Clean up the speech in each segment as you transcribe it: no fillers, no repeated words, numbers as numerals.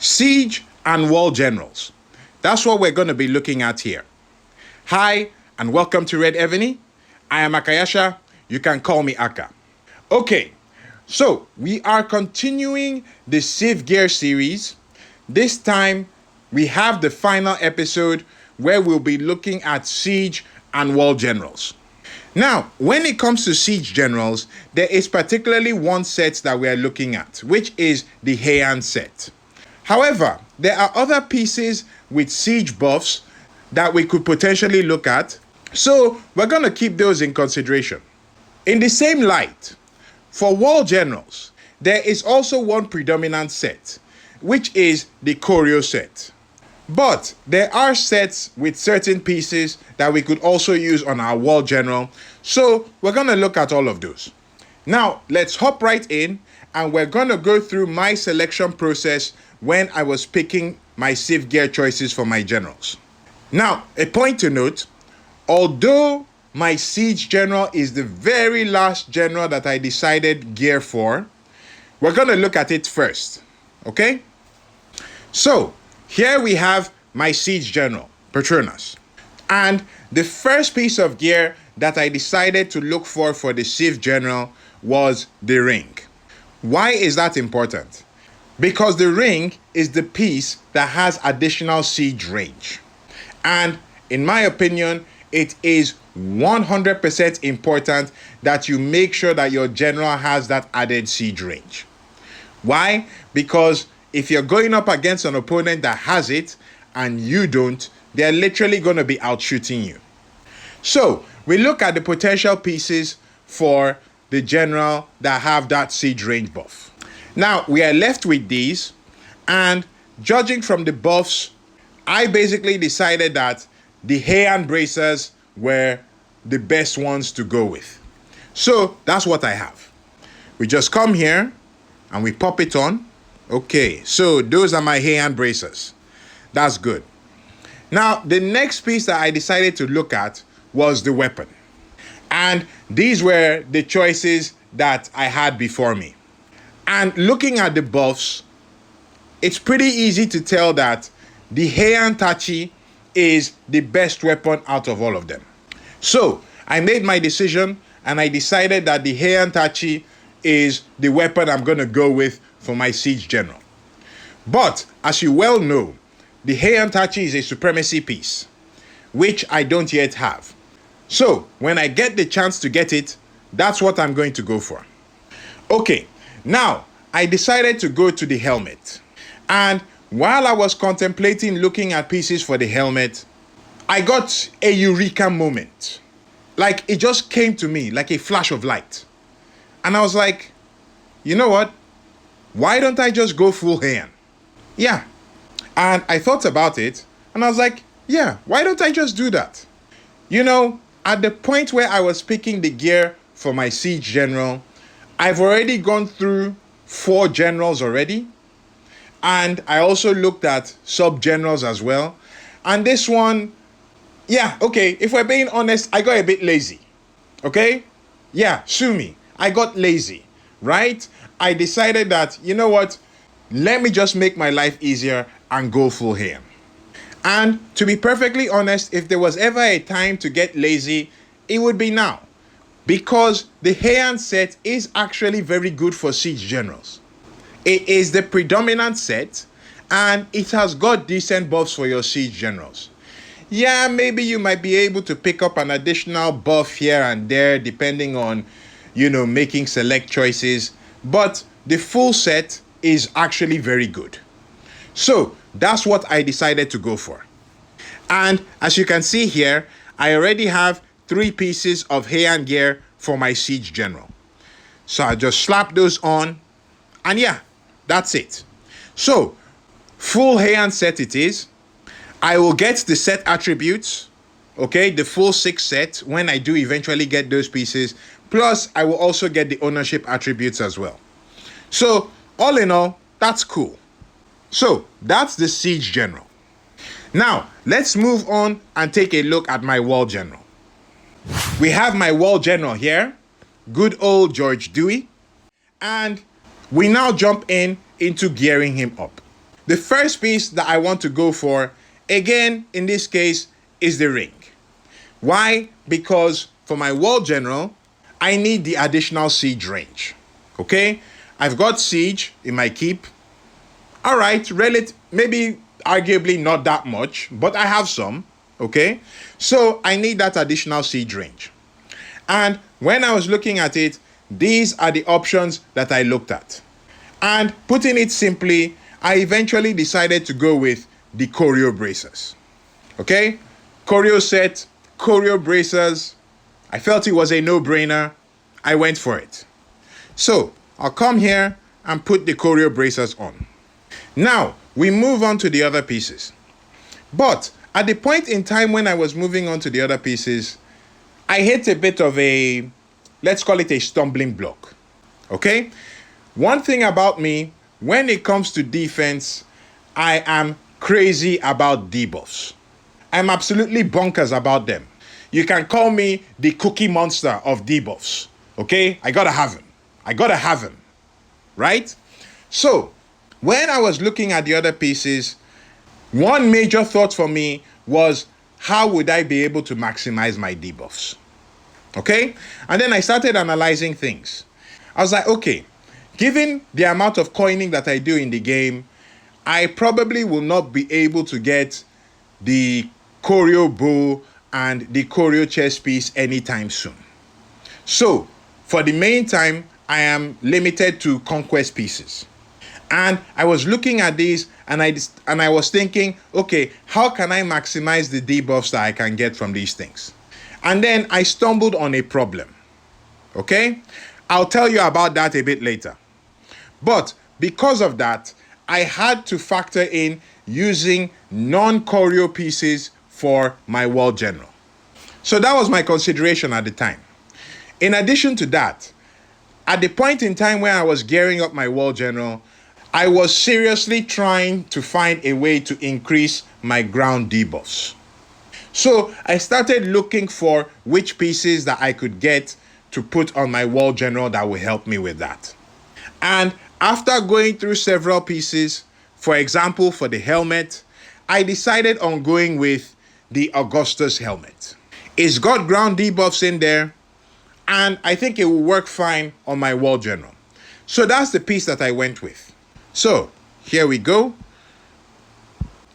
Siege and wall generals. That's what we're going to be looking at here. Hi, and welcome to Red Evony. I am Akayasha. You can call me Aka. Okay, so we are continuing the Civ Gear series. This time, we have the final episode where we'll be looking at siege and wall generals. Now, when it comes to siege generals, there is particularly one set that we are looking at, which is the Heian set. However, there are other pieces with siege buffs that we could potentially look at, so we're going to keep those in consideration. In the same light, for wall generals, there is also one predominant set, which is the choreo set. But there are sets with certain pieces that we could also use on our wall general, so we're going to look at all of those. Now, let's hop right in, and we're going to go through my selection process when I was picking my Civ Gear choices for my generals. Now, a point to note, although my siege general is the very last general that I decided gear for, we're going to look at it first, okay? So, here we have my siege general, Petronas. And the first piece of gear that I decided to look for the Civ general was the ring. Why is that important? Because the ring is the piece that has additional siege range. And in my opinion, it is 100% important that you make sure that your general has that added siege range. Why? Because if you're going up against an opponent that has it and you don't, they're literally going to be out shooting you. So we look at the potential pieces for the general that have that siege range buff. Now we are left with these, and judging from the buffs, I basically decided that the Heian bracers were the best ones to go with. So that's what I have. We just come here and we pop it on. Okay, so those are my Heian bracers. That's good. Now, the next piece that I decided to look at was the weapon. And these were the choices that I had before me. And looking at the buffs, it's pretty easy to tell that the Heian Tachi is the best weapon out of all of them. So, I made my decision and I decided that the Heian Tachi is the weapon I'm going to go with for my siege general. But, as you well know, the Heian Tachi is a supremacy piece, which I don't yet have. So, when I get the chance to get it, that's what I'm going to go for. Okay, now, I decided to go to the helmet. And while I was contemplating looking at pieces for the helmet, I got a eureka moment. Like, it just came to me like a flash of light. And I was like, you know what? Why don't I just go full Heian? Yeah. And I thought about it, and I was like, yeah, why don't I just do that? You know, at the point where I was picking the gear for my siege general, I've already gone through 4 generals already. And I also looked at sub-generals as well. And this one, yeah, okay, if we're being honest, I got a bit lazy. Okay? Yeah, sue me. I got lazy, right? I decided that, you know what? Let me just make my life easier and go full Heian. And to be perfectly honest, if there was ever a time to get lazy, it would be now. Because the Heian set is actually very good for siege generals. It is the predominant set, and it has got decent buffs for your siege generals. Yeah, maybe you might be able to pick up an additional buff here and there depending on, making select choices. But the full set is actually very good. So that's what I decided to go for. And as you can see here, I already have 3 pieces of Heian gear for my siege general. So I just slap those on, and yeah, that's it. So full Heian set it is. I will get the set attributes, okay, the full 6 set when I do eventually get those pieces. Plus, I will also get the ownership attributes as well. So all in all, that's cool. So that's the siege general. Now, let's move on and take a look at my wall general. We have my wall general here, good old George Dewey, and we now jump into gearing him up. The first piece that I want to go for, again, in this case, is the ring. Why? Because for my World General, I need the additional siege range. Okay? I've got siege in my keep. All right, maybe arguably not that much, but I have some. Okay? So I need that additional siege range. And when I was looking at it, these are the options that I looked at. And putting it simply, I eventually decided to go with the choreo bracers. Okay? Choreo set, choreo bracers. I felt it was a no-brainer. I went for it. So I'll come here and put the choreo bracers on. Now we move on to the other pieces. But at the point in time when I was moving on to the other pieces, I hit a bit of a, let's call it a stumbling block. Okay? One thing about me, when it comes to defense, I am crazy about debuffs. I'm absolutely bonkers about them. You can call me the cookie monster of debuffs. Okay? I gotta have him. Right? So, when I was looking at the other pieces, one major thought for me was, how would I be able to maximize my debuffs? Okay? And then I started analyzing things. I was like, okay, given the amount of coining that I do in the game, I probably will not be able to get the choreo bow and the choreo chest piece anytime soon. So, for the main time, I am limited to conquest pieces. And I was looking at these and I was thinking, okay, how can I maximize the debuffs that I can get from these things? And then I stumbled on a problem. Okay? I'll tell you about that a bit later. But because of that, I had to factor in using non-choreo pieces for my World General. So that was my consideration at the time. In addition to that, at the point in time where I was gearing up my World General, I was seriously trying to find a way to increase my ground debuffs. So I started looking for which pieces that I could get to put on my World General that will help me with that. And after going through several pieces, for example, for the helmet, I decided on going with the Augustus helmet. It's got ground debuffs in there, and I think it will work fine on my World General. So that's the piece that I went with. So here we go.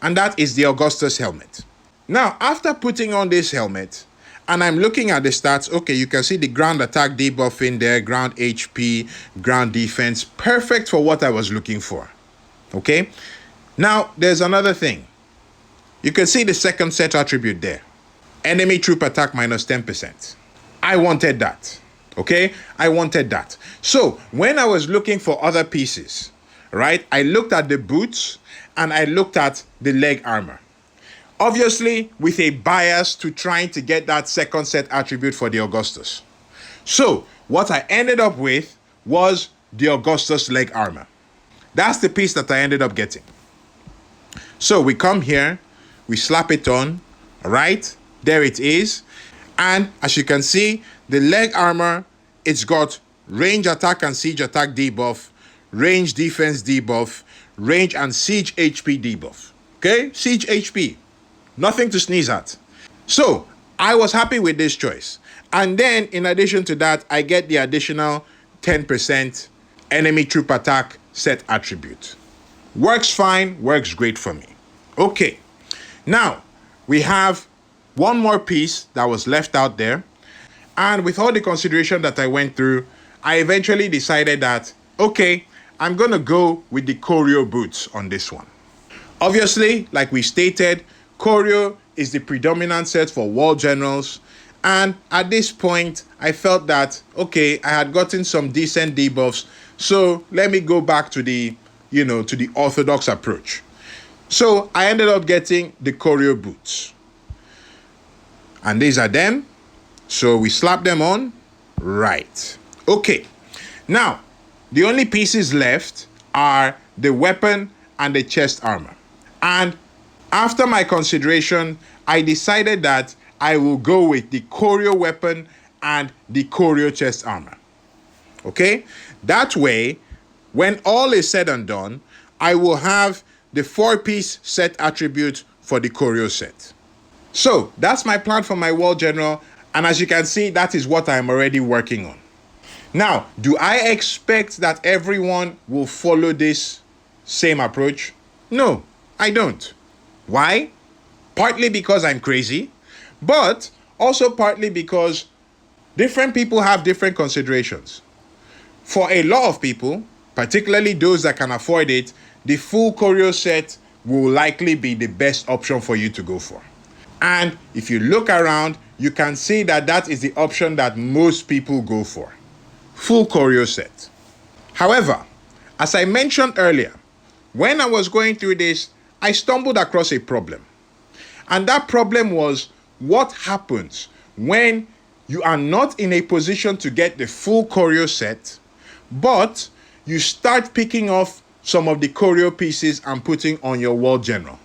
And that is the Augustus helmet. Now, after putting on this helmet, and I'm looking at the stats, okay, you can see the ground attack debuff in there, ground HP, ground defense, perfect for what I was looking for. Okay? Now, there's another thing. You can see the second set attribute there. Enemy troop attack minus 10%. I wanted that. Okay? I wanted that. So, when I was looking for other pieces, right, I looked at the boots and I looked at the leg armor. Obviously, with a bias to trying to get that second set attribute for the Augustus. So, what I ended up with was the Augustus leg armor. That's the piece that I ended up getting. So, we come here, we slap it on, right? There it is. And as you can see, the leg armor, it's got range attack and siege attack debuff, range defense debuff, range and siege HP debuff. Okay? Siege HP. Nothing to sneeze at. So, I was happy with this choice. And then, in addition to that, I get the additional 10% enemy troop attack set attribute. Works fine, works great for me. Okay. Now, we have one more piece that was left out there. And with all the consideration that I went through, I eventually decided that, okay, I'm going to go with the choreo boots on this one. Obviously, like we stated, choreo is the predominant set for World Generals. And at this point, I felt that, okay, I had gotten some decent debuffs. So let me go back to the, to the orthodox approach. So I ended up getting the choreo boots. And these are them. So we slap them on. Right. Okay. Now, the only pieces left are the weapon and the chest armor. And after my consideration, I decided that I will go with the choreo weapon and the choreo chest armor. Okay? That way, when all is said and done, I will have the 4-piece set attribute for the choreo set. So that's my plan for my wall general, and as you can see, that is what I'm already working on. Now, do I expect that everyone will follow this same approach? No, I don't. Why? Partly because I'm crazy, but also partly because different people have different considerations. For a lot of people, particularly those that can afford it, the full choreo set will likely be the best option for you to go for. And if you look around, you can see that that is the option that most people go for. Full choreo set. However, as I mentioned earlier, when I was going through this, I stumbled across a problem. And that problem was, what happens when you are not in a position to get the full choreo set, but you start picking off some of the choreo pieces and putting on your wall general?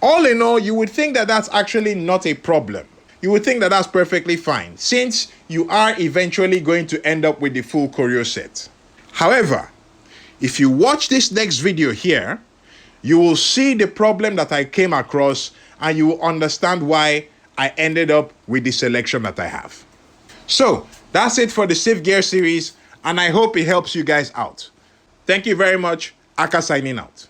All in all, you would think that that's actually not a problem. You would think that that's perfectly fine, since you are eventually going to end up with the full choreo set. However, if you watch this next video here, you will see the problem that I came across, and you will understand why I ended up with the selection that I have. So that's it for the Safe Gear series, and I hope it helps you guys out. Thank you very much. Aka signing out.